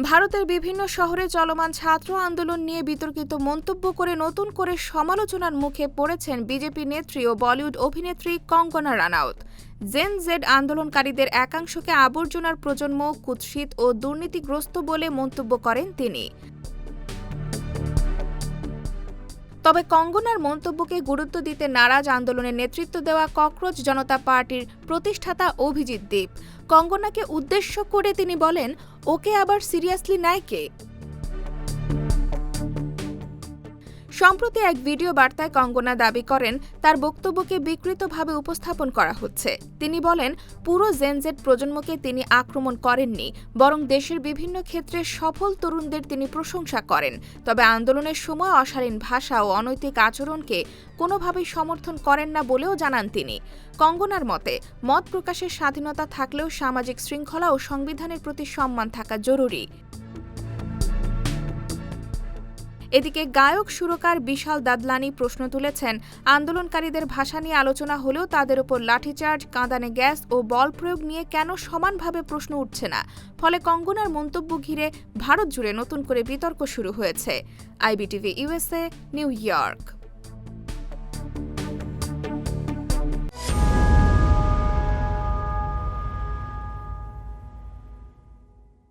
ভারতের বিভিন্ন শহরে চলমান ছাত্র আন্দোলন নিয়ে বিতর্কিত মন্তব্য করে নতুন করে সমালোচনার মুখে পড়েছেন বিজেপি নেত্রী ও বলিউড অভিনেত্রী কঙ্গনা রানাউত। জেন জেড আন্দোলনকারীদের একাংশকে আবর্জনার প্রজন্ম, কুৎসিত ও দুর্নীতিগ্রস্ত বলে মন্তব্য করেন তিনি। তবে কঙ্গনার মন্তব্যকে গুরুত্ব দিতে নারাজ আন্দোলনের নেতৃত্ব দেওয়া ককরোচ জনতা পার্টির প্রতিষ্ঠাতা অভিজিৎ দীপ। কঙ্গনাকে উদ্দেশ্য করে তিনি বলেন, ওকে আবার সিরিয়াসলি নেয় কে? সম্প্রতি এক ভিডিও বার্তায় কঙ্গনা দাবি করেন, তার বক্তব্যকে বিকৃতভাবে উপস্থাপন করা হচ্ছে। তিনি বলেন, পুরো জেনজেড প্রজন্মকে তিনি আক্রমণ করেননি, বরং দেশের বিভিন্ন ক্ষেত্রে সফল তরুণদের তিনি প্রশংসা করেন। তবে আন্দোলনের সময় অশালীন ভাষা ও অনৈতিক আচরণকে কোনোভাবেই সমর্থন করেন না বলেও জানান তিনি। কঙ্গনার মতে, মত প্রকাশের স্বাধীনতা থাকলেও সামাজিক শৃঙ্খলা ও সংবিধানের প্রতি সম্মান থাকা জরুরি। এদিকে গায়ক সুরকার বিশাল দাদলানি প্রশ্ন তুলেছেন, আন্দোলনকারীদের ভাষা নিয়ে আলোচনা হলেও তাদের উপর লাঠিচার্জ, কাঁদানে গ্যাস ও বল প্রয়োগ নিয়ে কেন সমানভাবে প্রশ্ন উঠছে না? ফলে কঙ্গনার মন্তব্য ঘিরে ভারত জুড়ে নতুন করে বিতর্ক শুরু হয়েছে। IBTV USA, new York.